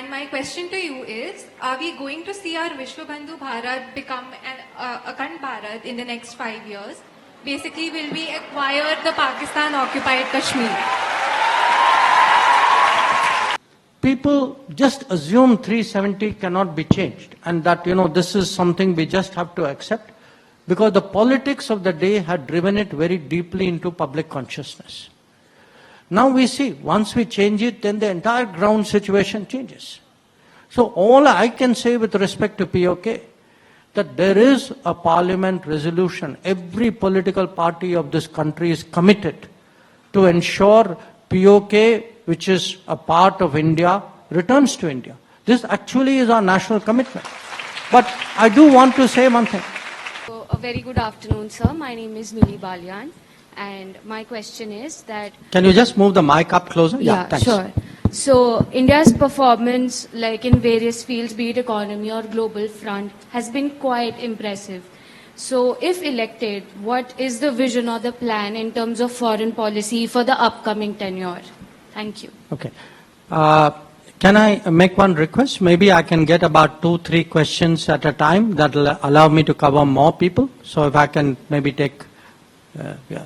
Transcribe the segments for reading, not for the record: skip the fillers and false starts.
And my question to you is, are we going to see our Vishwabandhu Bharat become an Akhand Bharat in the next 5 years? Basically, will we acquire the Pakistan-occupied Kashmir? People just assume 370 cannot be changed, and that, this is something we just have to accept, because the politics of the day had driven it very deeply into public consciousness. Now we see, once we change it, then the entire ground situation changes. So all I can say with respect to POK, that there is a parliament resolution. Every political party of this country is committed to ensure POK, which is a part of India, returns to India. This actually is our national commitment. But I do want to say one thing. So, a very good afternoon, sir. My name is Nuli Balyan. And my question is that... Can you just move the mic up closer? Yeah, thanks. Sure. So, India's performance, like in various fields, be it economy or global front, has been quite impressive. So, if elected, what is the vision or the plan in terms of foreign policy for the upcoming tenure? Thank you. Okay. Can I make one request? Maybe I can get about 2-3 questions at a time. That will allow me to cover more people. So, if I can maybe take... yeah.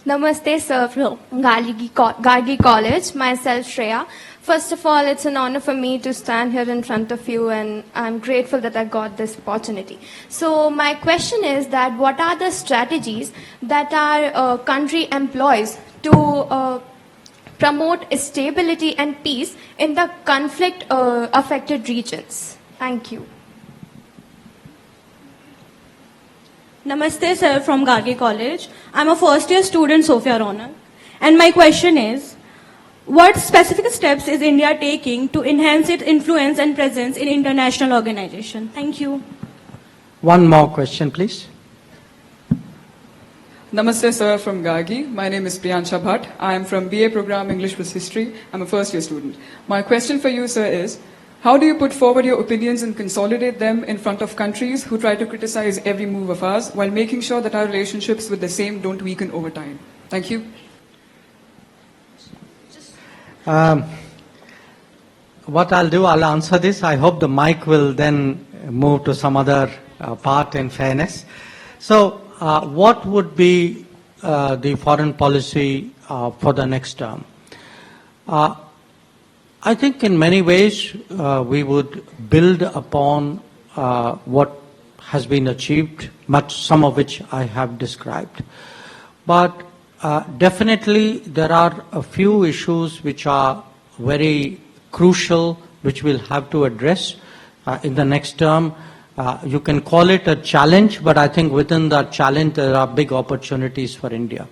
Namaste, sir, from Gargi College. Myself, Shreya. First of all, it's an honor for me to stand here in front of you, and I'm grateful that I got this opportunity. So my question is that what are the strategies that our country employs to promote stability and peace in the conflict-affected regions? Thank you. Namaste, sir, from Gargi College. I'm a first-year student, Sophia Ronak. And my question is, what specific steps is India taking to enhance its influence and presence in international organizations? Thank you. One more question, please. Namaste, sir, from Gargi. My name is Priyansha Bhatt. I am from BA program English plus History. I'm a first-year student. My question for you, sir, is, how do you put forward your opinions and consolidate them in front of countries who try to criticize every move of ours while making sure that our relationships with the same don't weaken over time? Thank you. What I'll do, I'll answer this. I hope the mic will then move to some other part in fairness. So, what would be the foreign policy for the next term? I think in many ways we would build upon what has been achieved, some of which I have described. But definitely there are a few issues which are very crucial, which we'll have to address in the next term. You can call it a challenge, but I think within that challenge there are big opportunities for India.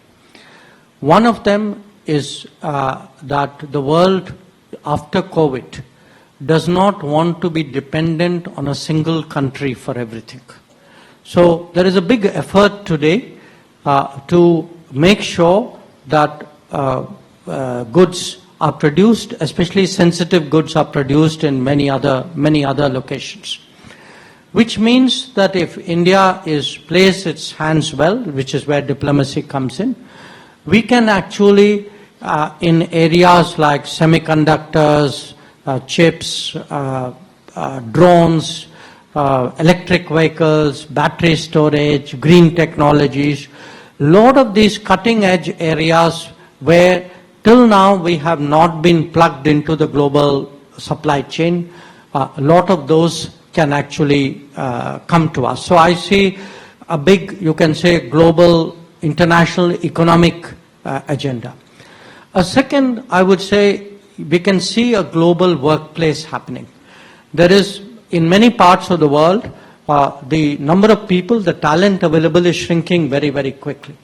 One of them is that the world after COVID does not want to be dependent on a single country for everything. So there is a big effort today to make sure that goods are produced, especially sensitive goods are produced in many other locations. Which means that if India plays its hands well, which is where diplomacy comes in, we can actually in areas like semiconductors, chips, drones, electric vehicles, battery storage, green technologies, a lot of these cutting edge areas where till now we have not been plugged into the global supply chain, a lot of those can actually come to us. So I see a big, you can say, global international economic agenda. A second, I would say, we can see a global workplace happening. There is, in many parts of the world, the number of people, the talent available is shrinking very, very quickly.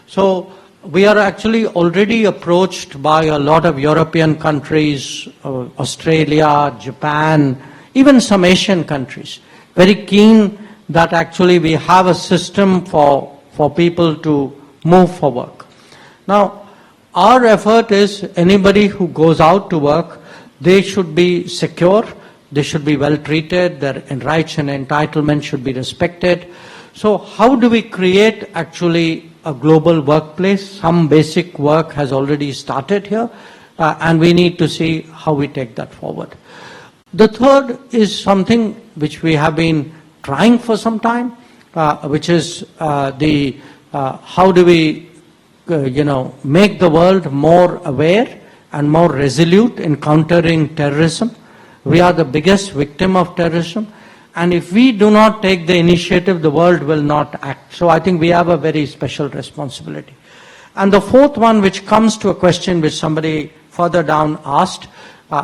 So we are actually already approached by a lot of European countries, Australia, Japan, even some Asian countries, very keen that actually we have a system for people to move for work. Now, our effort is anybody who goes out to work, they should be secure, they should be well treated, their rights and entitlements should be respected. So how do we create actually a global workplace? Some basic work has already started here, and we need to see how we take that forward. The third is something which we have been trying for some time, which is how do we make the world more aware and more resolute in countering terrorism. We are the biggest victim of terrorism, and if we do not take the initiative, the world will not act. So I think we have a very special responsibility. And the fourth one, which comes to a question which somebody further down asked,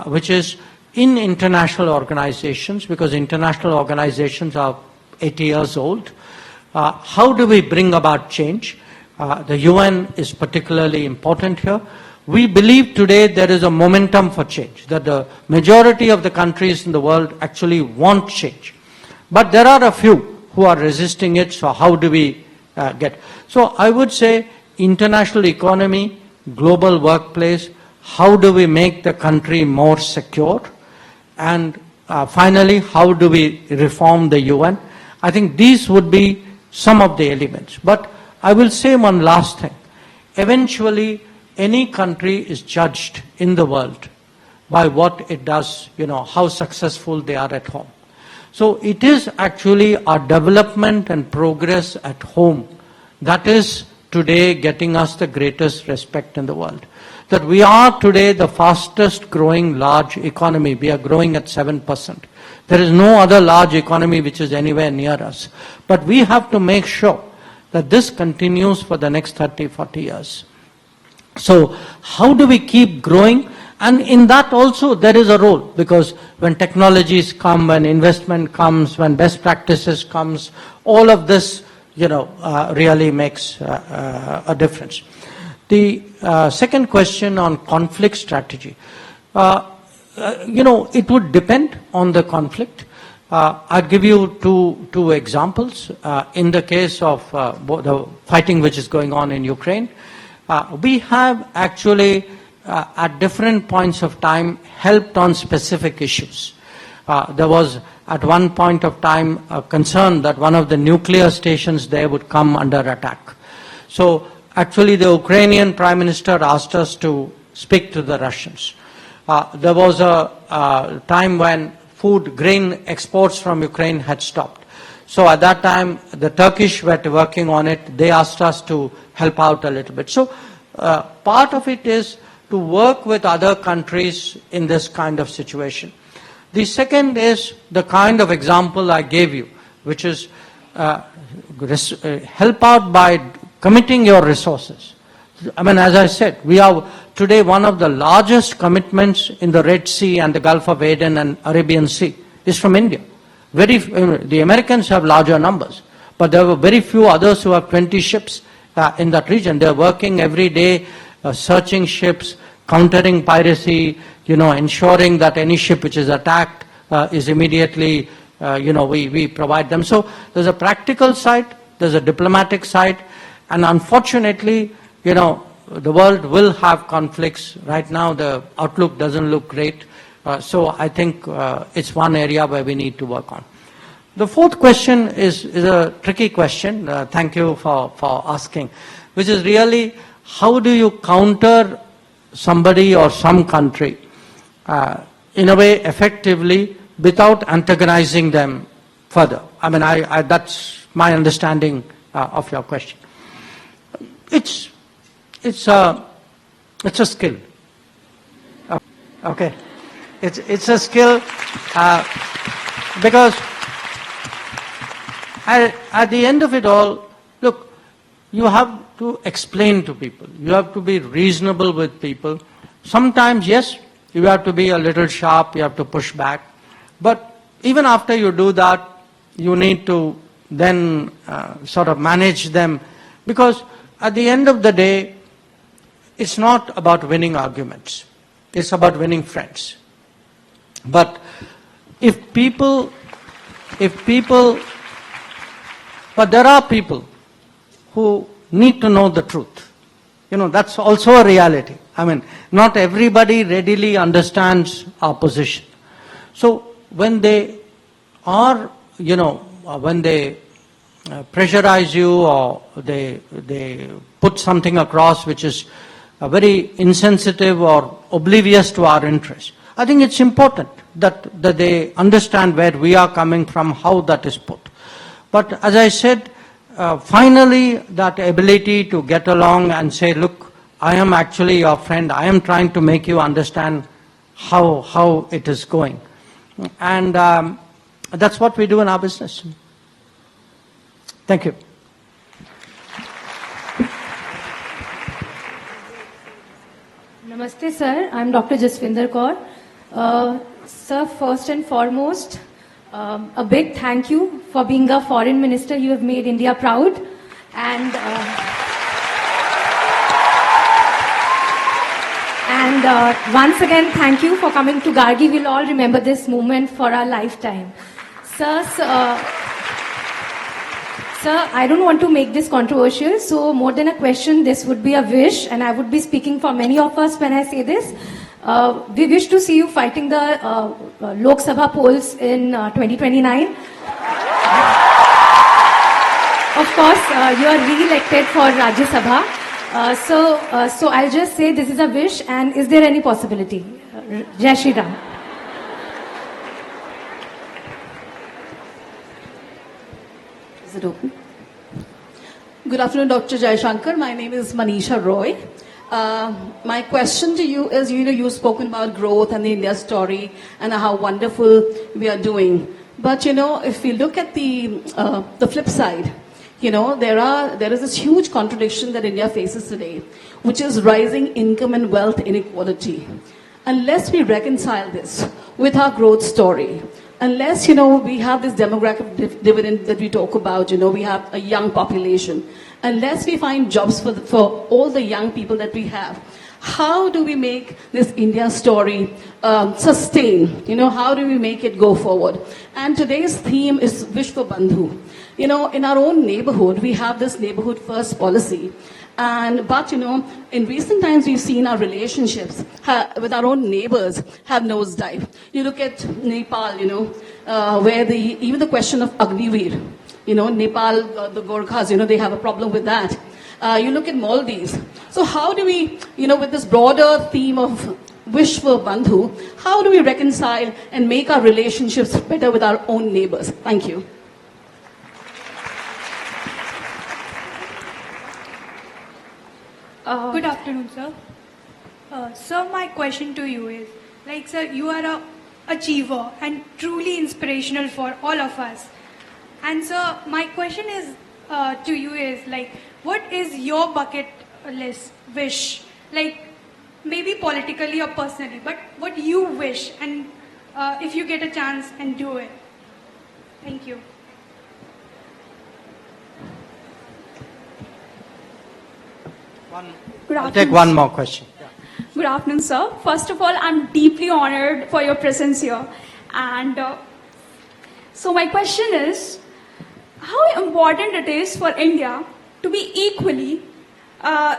which is in international organizations, because international organizations are 80 years old, how do we bring about change? The UN is particularly important here. We believe today there is a momentum for change, that the majority of the countries in the world actually want change. But there are a few who are resisting it, so how do we get? So I would say international economy, global workplace, how do we make the country more secure? And finally, how do we reform the UN? I think these would be some of the elements. But I will say one last thing. Eventually, any country is judged in the world by what it does, how successful they are at home. So it is actually our development and progress at home that is today getting us the greatest respect in the world. That we are today the fastest growing large economy. We are growing at 7%. There is no other large economy which is anywhere near us. But we have to make sure that this continues for the next 30, 40 years. So how do we keep growing? And in that also there is a role, because when technologies come, when investment comes, when best practices comes, all of this, really makes a difference. The second question on conflict strategy. It would depend on the conflict. I'll give you two examples. In the case of the fighting which is going on in Ukraine, we have actually at different points of time helped on specific issues. There was at one point of time a concern that one of the nuclear stations there would come under attack. So actually the Ukrainian Prime Minister asked us to speak to the Russians. There was a time when grain exports from Ukraine had stopped. So at that time, the Turkish were working on it. They asked us to help out a little bit. So part of it is to work with other countries in this kind of situation. The second is the kind of example I gave you, which is help out by committing your resources. I mean, as I said, we are today one of the largest commitments in the Red Sea and the Gulf of Aden and Arabian Sea is from India. The Americans have larger numbers, but there were very few others who have 20 ships in that region. They're working every day, searching ships, countering piracy, ensuring that any ship which is attacked is immediately, we provide them. So there's a practical side, there's a diplomatic side, and unfortunately, the world will have conflicts. Right now, the outlook doesn't look great. So I think it's one area where we need to work on. The fourth question is a tricky question. Thank you for asking, which is really how do you counter somebody or some country in a way effectively without antagonizing them further? I mean, that's my understanding of your question. It's a skill. Okay, it's a skill because at the end of it all, look, you have to explain to people. You have to be reasonable with people. Sometimes, yes, you have to be a little sharp. You have to push back. But even after you do that, you need to then sort of manage them, because at the end of the day, it's not about winning arguments. It's about winning friends. But but there are people who need to know the truth. That's also a reality. I mean, not everybody readily understands our position. So when they are, when they pressurize you, or they put something across which is very insensitive or oblivious to our interests. I think it's important that they understand where we are coming from, how that is put. But as I said, finally that ability to get along and say, look, I am actually your friend, I am trying to make you understand how it is going. And that's what we do in our business. Thank you. Namaste, sir. I'm Dr. Jaswinder Kaur. Sir, first and foremost, a big thank you for being a foreign minister. You have made India proud. And once again, thank you for coming to Gargi. We'll all remember this moment for our lifetime. Sir, I don't want to make this controversial, so more than a question, this would be a wish, and I would be speaking for many of us when I say this. We wish to see you fighting the Lok Sabha polls in 2029. Of course, you are re-elected for Rajya Sabha. So I'll just say this is a wish, and is there any possibility? Jai Shri Ram. Is it open? Good afternoon, Dr. Jaishankar. My name is Manisha Roy. My question to you is, you've spoken about growth and the India story and how wonderful we are doing. But, if we look at the flip side, there is this huge contradiction that India faces today, which is rising income and wealth inequality. Unless we reconcile this with our growth story, unless, we have this demographic dividend that we talk about, we have a young population, unless we find jobs for all the young people that we have, how do we make this India story sustain? How do we make it go forward? And today's theme is Vishwa Bandhu. In our own neighborhood, we have this neighborhood first policy. But in recent times, we've seen our relationships with our own neighbors have nosedived. You look at Nepal, where even the question of Agniveer, Nepal, the Gorkhas, they have a problem with that. You look at Maldives. So how do we, with this broader theme of Vishwa Bandhu, how do we reconcile and make our relationships better with our own neighbors? Thank you. Good afternoon, sir. Sir, my question to you is, sir, you are an achiever and truly inspirational for all of us. And sir, my question is to you is, what is your bucket list wish? Maybe politically or personally, but what you wish, and if you get a chance and do it. Thank you. I'll take one more question. Good afternoon, sir. First of all, I'm deeply honored for your presence here. And so my question is, how important it is for India to be equally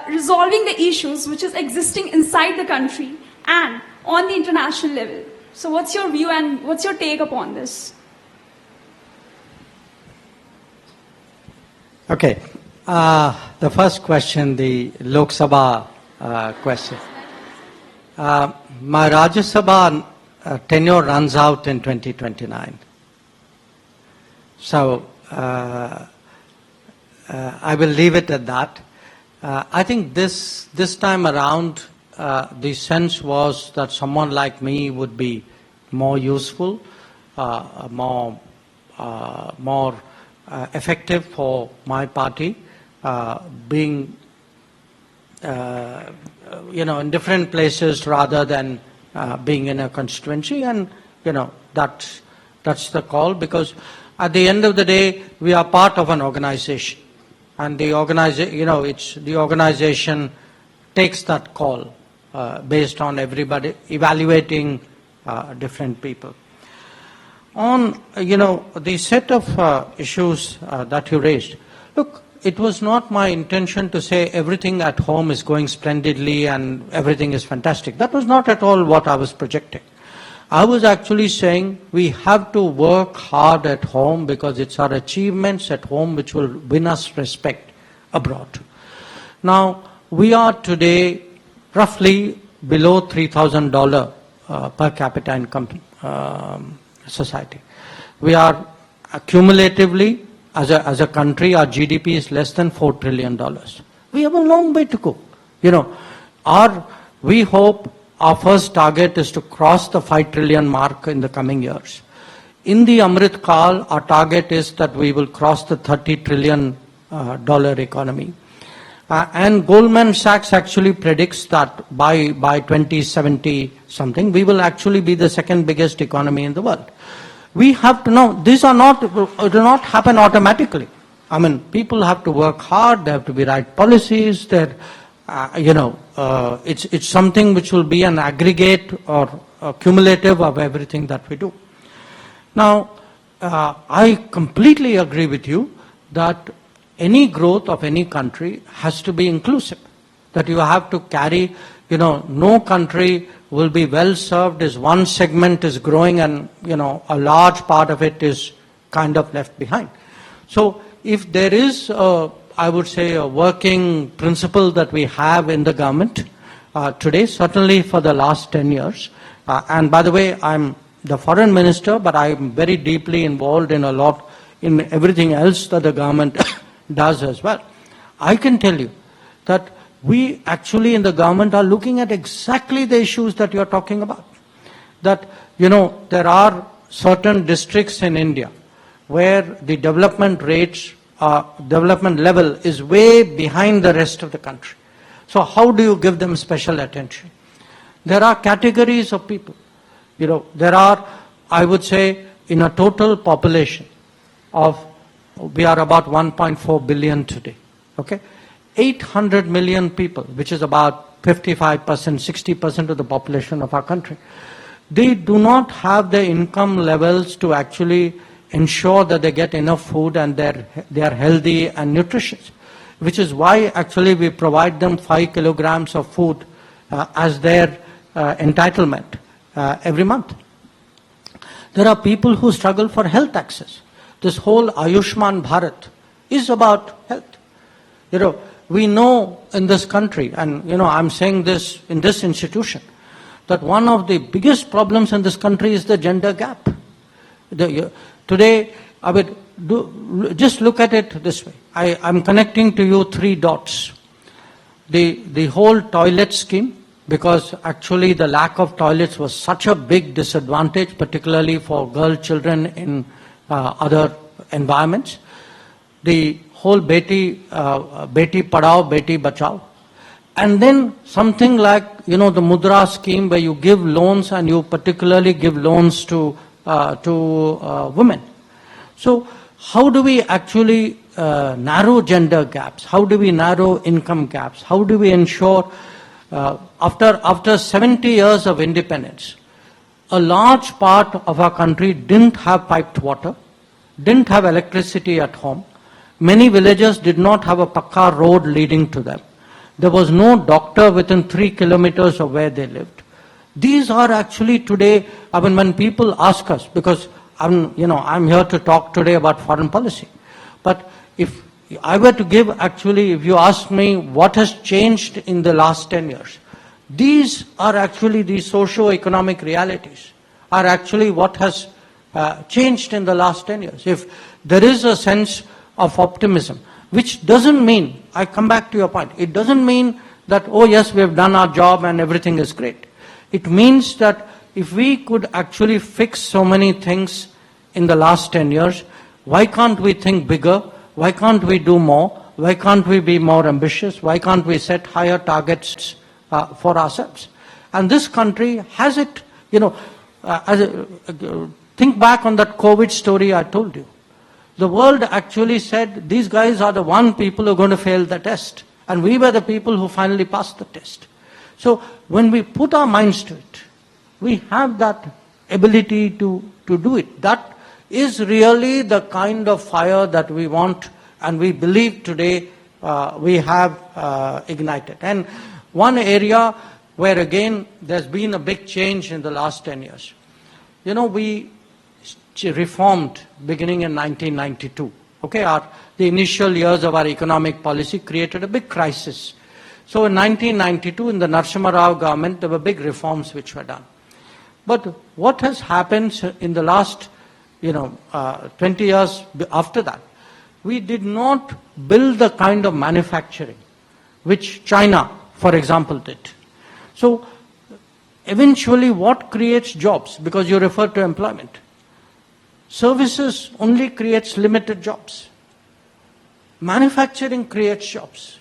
resolving the issues which is existing inside the country and on the international level. So what's your view and what's your take upon this? Okay. The first question, the Lok Sabha question. My Rajya Sabha tenure runs out in 2029. So I will leave it at that. I think this time around, the sense was that someone like me would be more useful, more effective for my party. Being in different places rather than being in a constituency, and that's the call, because at the end of the day we are part of an organization, and the organization takes that call based on everybody evaluating different people. On the set of issues that you raised, look, it was not my intention to say everything at home is going splendidly and everything is fantastic. That was not at all what I was projecting. I was actually saying we have to work hard at home because it's our achievements at home which will win us respect abroad. Now, we are today roughly below $3,000 per capita income society. We are cumulatively, as a country, our GDP is less than $4 trillion. We have a long way to go. You know, we hope our first target is to cross the 5 trillion mark in the coming years. In the Amrit Kal, our target is that we will cross the $30 trillion economy. And Goldman Sachs actually predicts that by 2070 something, we will actually be the second biggest economy in the world. We have to know, these do not happen automatically. I mean, people have to work hard, there have to be right policies, it's something which will be an aggregate or cumulative of everything that we do. Now, I completely agree with you that any growth of any country has to be inclusive, that you have to carry, no country will be well served as one segment is growing and, a large part of it is kind of left behind. So if there is, I would say, a working principle that we have in the government today, certainly for the last 10 years, and by the way, I'm the foreign minister, but I'm very deeply involved in everything else that the government does as well. I can tell you that we actually in the government are looking at exactly the issues that you're talking about. That, there are certain districts in India where the development level is way behind the rest of the country. So how do you give them special attention? There are categories of people. There are, I would say, in a total population we are about 1.4 billion today. Okay? 800 million people, which is about 55%, 60% of the population of our country. They do not have the income levels to actually ensure that they get enough food and they are healthy and nutritious, which is why actually we provide them 5 kilograms of food as their entitlement every month. There are people who struggle for health access. This whole Ayushman Bharat is about health. We know in this country, and I'm saying this in this institution, that one of the biggest problems in this country is the gender gap. Today, I would just look at it this way. I'm connecting to you 3 dots. The whole toilet scheme, because actually the lack of toilets was such a big disadvantage, particularly for girl children in other environments. The whole Beti Padhao, Beti Bachao. And then something like, the Mudra scheme where you give loans and you particularly give loans to women. So how do we actually narrow gender gaps? How do we narrow income gaps? How do we ensure, after 70 years of independence, a large part of our country didn't have piped water, didn't have electricity at home. Many villages did not have a pakka road leading to them. There was no doctor within 3 kilometers of where they lived. These are actually today, when people ask us, because I'm here to talk today about foreign policy. But if I were to give if you ask me what has changed in the last 10 years, these are actually the socio-economic realities, are actually what has changed in the last 10 years. If there is a sense of optimism, which doesn't mean, I come back to your point, it doesn't mean that, oh yes, we have done our job and everything is great. It means that if we could actually fix so many things in the last 10 years, why can't we think bigger? Why can't we do more? Why can't we be more ambitious? Why can't we set higher targets for ourselves? And this country has it, think back on that COVID story I told you. The world actually said, these guys are the people who are going to fail the test. And we were the people who finally passed the test. So when we put our minds to it, we have that ability to do it. That is really the kind of fire that we want and we believe today we have ignited. And one area where again there's been a big change in the last 10 years. we reformed beginning in 1992. Okay, the initial years of our economic policy created a big crisis. So in 1992, in the Narasimha Rao government, there were big reforms which were done. But what has happened in the last 20 years after that, we did not build the kind of manufacturing which China, for example, did. So eventually what creates jobs? Because you refer to employment. Services only creates limited jobs. Manufacturing creates jobs.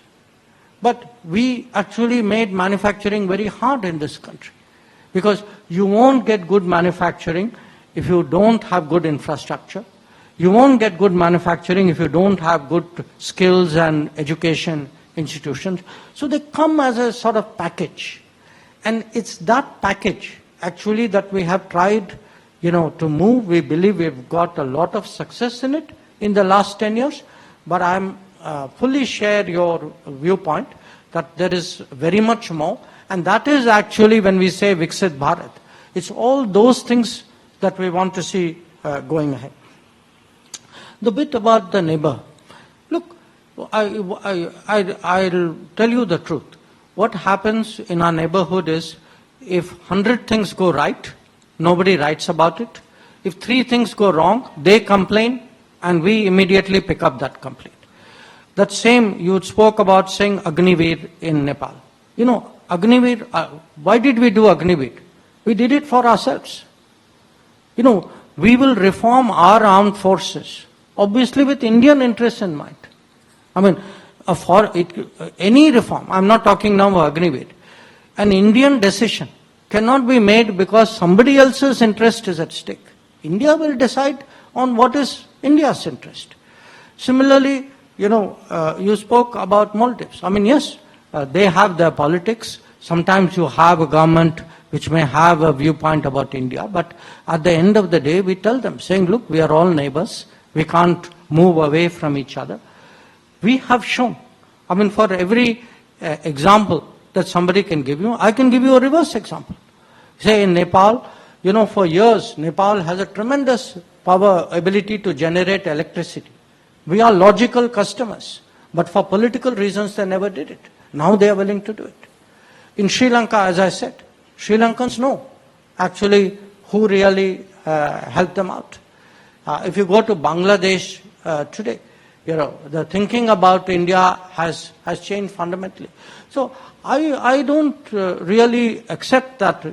But we actually made manufacturing very hard in this country. Because you won't get good manufacturing if you don't have good infrastructure. You won't get good manufacturing if you don't have good skills and education institutions. So they come as a sort of package. And it's that package actually that we have tried, to move. We believe we've got a lot of success in it in the last 10 years. But I'm fully share your viewpoint that there is very much more. And that is actually when we say Viksit Bharat. It's all those things that we want to see going ahead. The bit about the neighbor. Look, I'll tell you the truth. What happens in our neighborhood is, if 100 things go right, nobody writes about it. If 3 things go wrong, they complain, and we immediately pick up that complaint. That same, you spoke about saying Agniveer in Nepal. Agniveer, why did we do Agniveer? We did it for ourselves. We will reform our armed forces, obviously with Indian interests in mind. Any reform, I'm not talking now of Agniveer, an Indian decision cannot be made because somebody else's interest is at stake. India will decide on what is India's interest. Similarly, you spoke about Maldives. Yes, they have their politics. Sometimes you have a government which may have a viewpoint about India, but at the end of the day, we tell them, saying, look, we are all neighbors. We can't move away from each other. We have shown, for every example that somebody can give you, I can give you a reverse example. Say in Nepal, for years, Nepal has a tremendous ability to generate electricity. We are logical customers, but for political reasons, they never did it. Now they are willing to do it. In Sri Lanka, as I said, Sri Lankans know actually who really helped them out. If you go to Bangladesh today, the thinking about India has changed fundamentally. So I don't really accept that,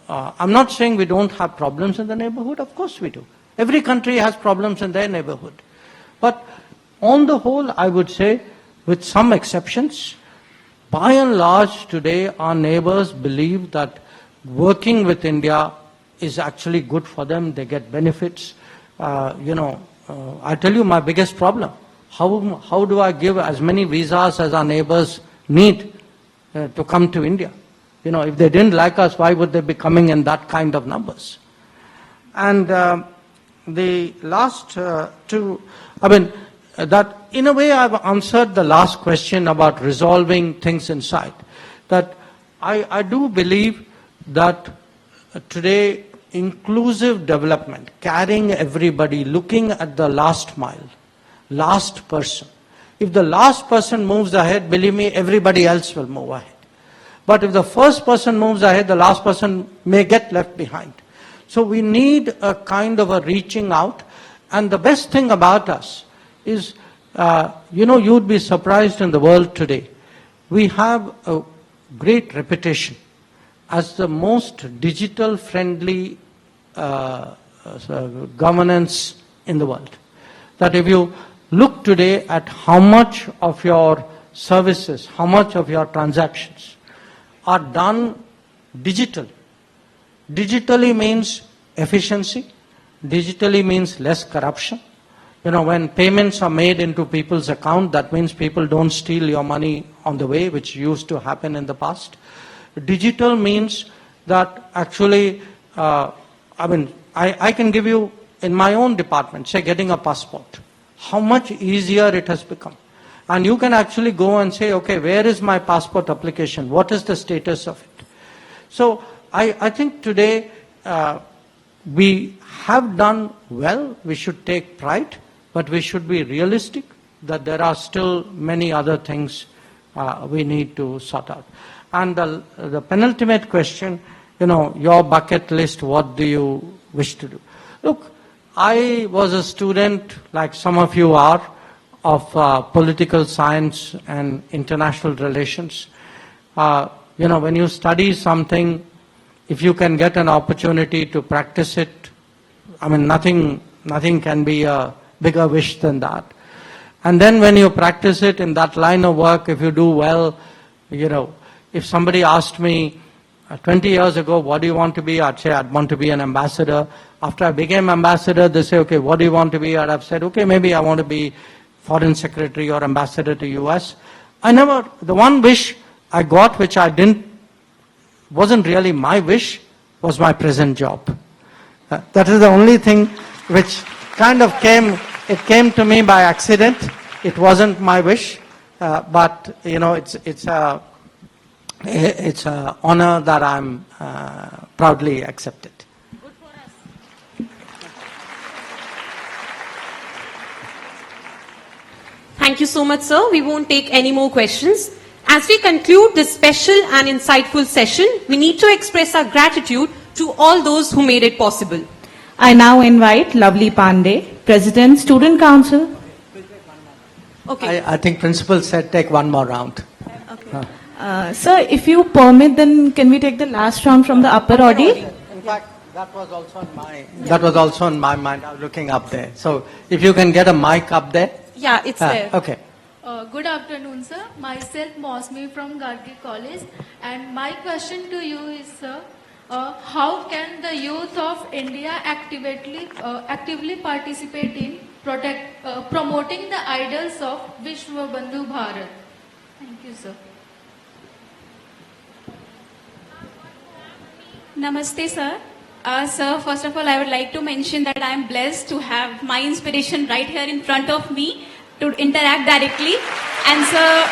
I'm not saying we don't have problems in the neighborhood. Of course we do. Every country has problems in their neighborhood. But on the whole, I would say, with some exceptions, by and large today, our neighbors believe that working with India is actually good for them. They get benefits. I tell you my biggest problem. How do I give as many visas as our neighbors need to come to India? If they didn't like us, why would they be coming in that kind of numbers? And the last two, that in a way I've answered the last question about resolving things inside. That I do believe that today inclusive development, carrying everybody, looking at the last mile, last person. If the last person moves ahead, believe me, everybody else will move ahead. But if the first person moves ahead, the last person may get left behind. So we need a kind of a reaching out. And the best thing about us is, you'd be surprised in the world today. We have a great reputation as the most digital-friendly governance in the world. That if you look today at how much of your services, how much of your transactions are done digitally. Digitally means efficiency. Digitally means less corruption. When payments are made into people's account, that means people don't steal your money on the way, which used to happen in the past. Digital means that actually, I can give you in my own department, say getting a passport, how much easier it has become. And you can actually go and say, okay, where is my passport application? What is the status of it? So I think today we have done well, we should take pride, but we should be realistic that there are still many other things we need to sort out. And the penultimate question, your bucket list, what do you wish to do? Look, I was a student, like some of you are, of political science and international relations. When you study something, if you can get an opportunity to practice it, nothing can be a bigger wish than that. And then when you practice it in that line of work, if you do well, if somebody asked me 20 years ago, what do you want to be? I'd say, I'd want to be an ambassador. After I became ambassador, they say, okay, what do you want to be? I'd have said, okay, maybe I want to be foreign secretary or ambassador to US. The one wish I got, which wasn't really my wish, was my present job. That is the only thing which kind of came to me by accident. It wasn't my wish, but it's an honor that I'm proudly accepted. Good for us. Thank you so much, sir. We won't take any more questions. As we conclude this special and insightful session, we need to express our gratitude to all those who made it possible. I now invite Lovely Pandey, President, Student Council. Okay. I think Principal said take one more round. Okay. Sir, if you permit, then can we take the last round from the upper audience? In fact, that was also in my mind. I was looking up there. So if you can get a mic up there. Yeah, it's there. Okay. Good afternoon, sir. Myself, Mosmi from Gargi College. And my question to you is, sir, how can the youth of India actively participate in promoting the ideals of Vishwa Bandhu Bharat? Thank you, sir. Namaste, sir. Sir, first of all, I would like to mention that I am blessed to have my inspiration right here in front of me to interact directly. And sir,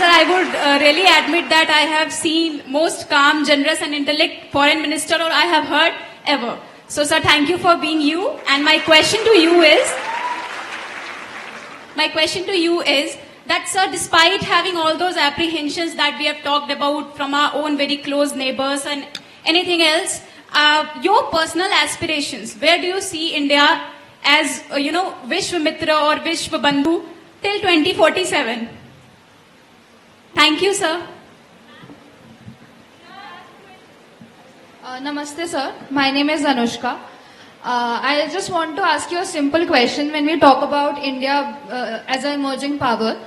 I would really admit that I have seen most calm, generous and intellect foreign minister or I have heard ever. So, sir, thank you for being you. And my question to you is that, sir, despite having all those apprehensions that we have talked about from our own very close neighbors and anything else, your personal aspirations, where do you see India as, Vishwa Mitra or Vishwa Bandhu till 2047? Thank you, sir. Namaste, sir. My name is Anushka. I just want to ask you a simple question. When we talk about India as an emerging power,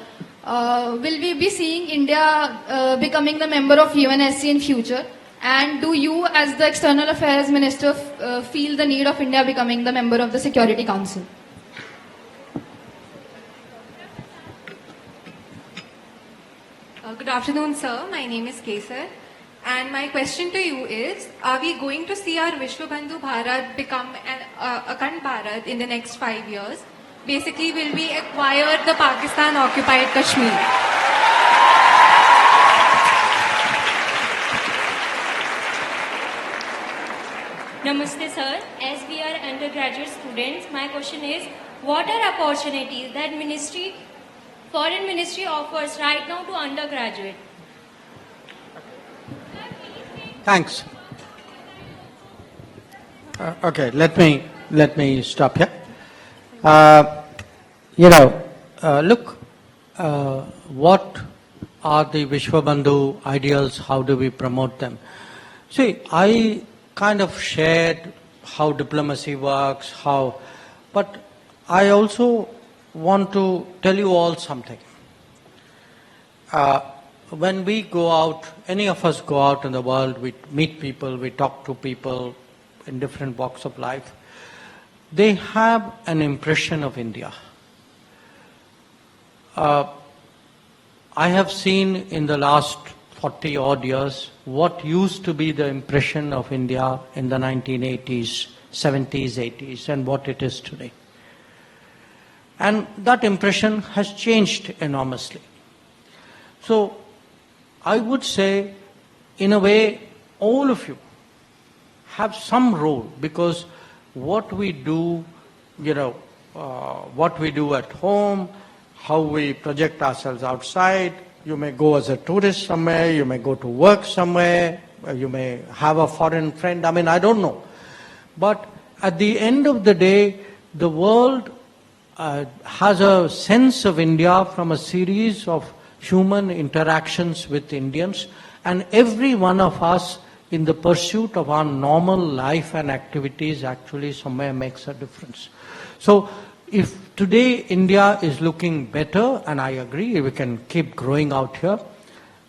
will we be seeing India becoming the member of UNSC in future? And do you, as the External Affairs Minister, feel the need of India becoming the member of the Security Council? Good afternoon, sir. My name is Kesar. And my question to you is, are we going to see our Vishwa Bandhu Bharat become an Akhand Bharat in the next 5 years? Basically, will we acquire the Pakistan-occupied Kashmir? Namaste, sir. As we are undergraduate students, my question is, what are opportunities that Foreign Ministry offers right now to undergraduate? Thanks. Okay, let me stop here. Look, what are the Vishwa Bandhu ideals? How do we promote them? See, I kind of shared how diplomacy works, but I also want to tell you all something. When we go out, any of us go out in the world, we meet people, we talk to people in different walks of life. They have an impression of India. I have seen in the last 40 odd years what used to be the impression of India in the 1980s, 70s, 80s, and what it is today. And that impression has changed enormously. So I would say, in a way, all of you have some role, because what we do, what we do at home, how we project ourselves outside. You may go as a tourist somewhere, you may go to work somewhere, you may have a foreign friend. I mean, I don't know. But at the end of the day, the world has a sense of India from a series of human interactions with Indians, and every one of us in the pursuit of our normal life and activities actually somewhere makes a difference. So if today India is looking better, and I agree, we can keep growing out here,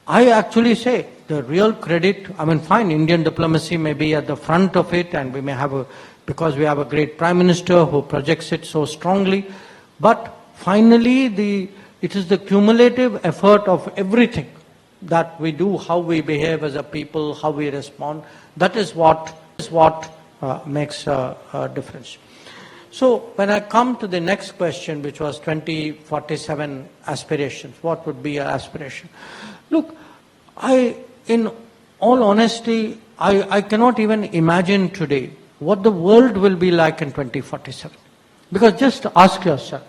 I actually say the real credit, I mean, fine, Indian diplomacy may be at the front of it, and we may have because we have a great Prime Minister who projects it so strongly, but finally it is the cumulative effort of everything that we do, how we behave as a people, how we respond, that is what makes a difference. So when I come to the next question, which was 2047 aspirations, what would be an aspiration? Look, in all honesty, I cannot even imagine today what the world will be like in 2047. Because just ask yourself,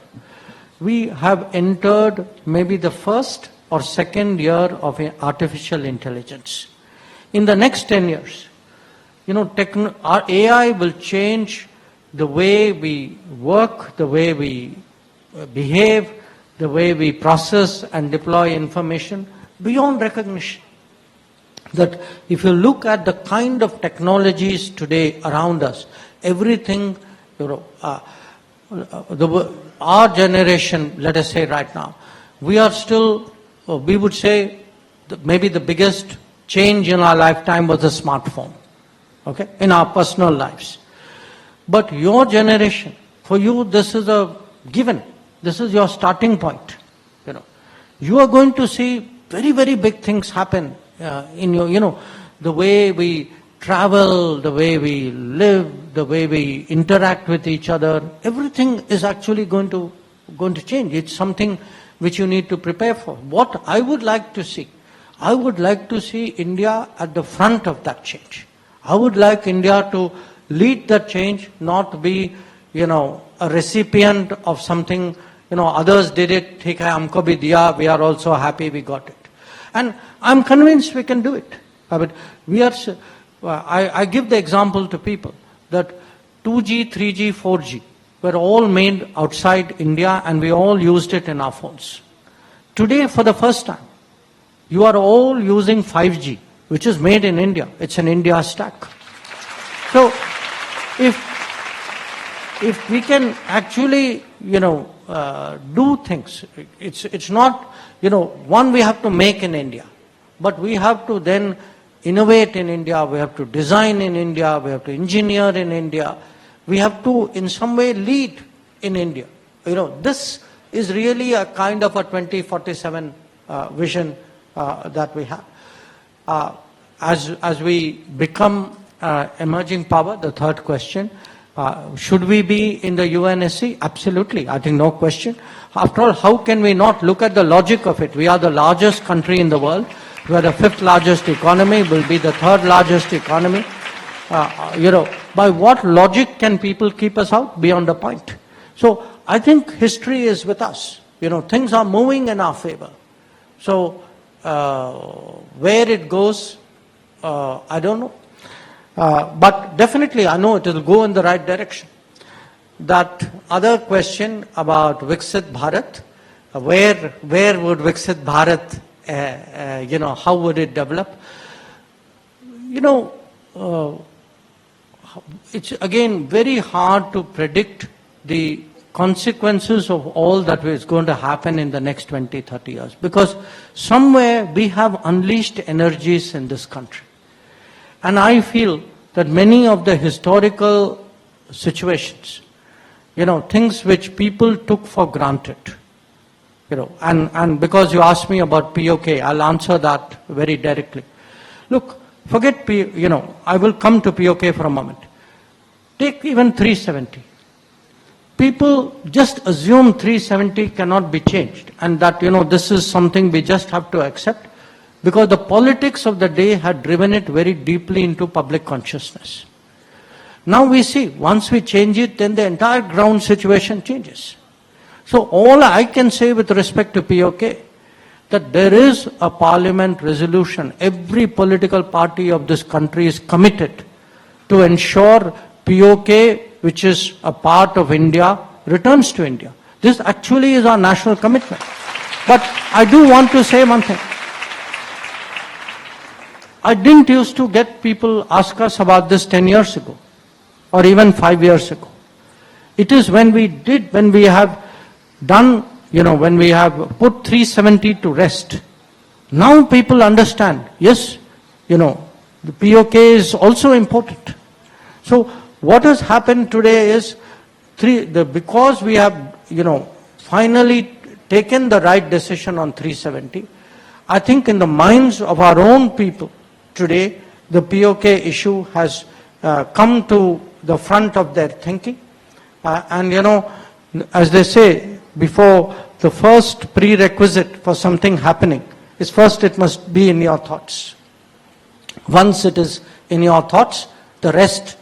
we have entered maybe the first or second year of artificial intelligence. In the next 10 years, our AI will change the way we work, the way we behave, the way we process and deploy information beyond recognition. That if you look at the kind of technologies today around us, everything, our generation, let us say right now, we are still, we would say, maybe the biggest change in our lifetime was the smartphone, okay, in our personal lives. But your generation, for you, this is a given. This is your starting point. You are going to see very, very big things happen in your, the way we travel, the way we live, the way we interact with each other. Everything is actually going to change. It's something which you need to prepare for. What I would like to see, I would like to see India at the front of that change. I would like India to lead that change, not be, a recipient of something, others did it, theek hai, humko bhi diya, we are also happy we got it. And I'm convinced we can do it. I give the example to people that 2G, 3G, 4G were all made outside India, and we all used it in our phones. Today, for the first time, you are all using 5G, which is made in India. It's an India stack. So, if we can actually, do things, it's not, one we have to make in India, but we have to then innovate in India, we have to design in India, we have to engineer in India, we have to in some way lead in India. This is really a kind of a 2047 vision that we have. As we become emerging power, the third question, should we be in the UNSC? Absolutely, I think no question. After all, how can we not look at the logic of it? We are the largest country in the world. We are the 5th largest economy, will be the 3rd largest economy. By what logic can people keep us out? Beyond the point. So I think history is with us. Things are moving in our favor. So where it goes, I don't know. But definitely I know it will go in the right direction. That other question about Viksit Bharat, where would Viksit Bharat, how would it develop? It's again very hard to predict the consequences of all that is going to happen in the next 20, 30 years. Because somewhere we have unleashed energies in this country. And I feel that many of the historical situations, things which people took for granted, and because you asked me about POK, I'll answer that very directly. Look, forget I will come to POK for a moment. Take even 370. People just assume 370 cannot be changed, and that, this is something we just have to accept, because the politics of the day had driven it very deeply into public consciousness. Now we see, once we change it, then the entire ground situation changes. So all I can say with respect to POK, that there is a parliament resolution. Every political party of this country is committed to ensure POK, which is a part of India, returns to India. This actually is our national commitment. But I do want to say one thing. I didn't used to get people ask us about this 10 years ago, or even 5 years ago. It is when we have done, when we have put 370 to rest. Now people understand, yes, the POK is also important. So what has happened today is, because we have, finally taken the right decision on 370, I think in the minds of our own people today, the POK issue has come to the front of their thinking. And as they say, before the first prerequisite for something happening is first it must be in your thoughts. Once it is in your thoughts, the rest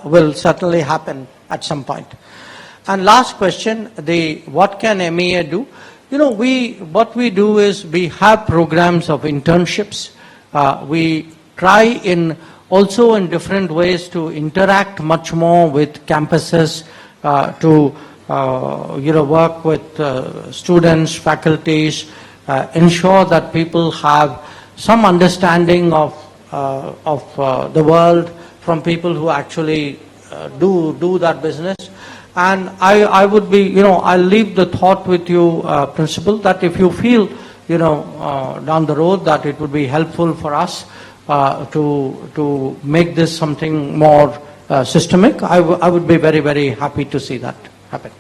will certainly happen at some point. And last question, what can MEA do? What we do is we have programs of internships. We try also in different ways to interact much more with campuses, to work with students, faculties, ensure that people have some understanding of the world from people who actually do that business. And I would be, I'll leave the thought with you, Principal, that if you feel, down the road that it would be helpful for us to make this something more systemic, I would be very, very happy to see that happen.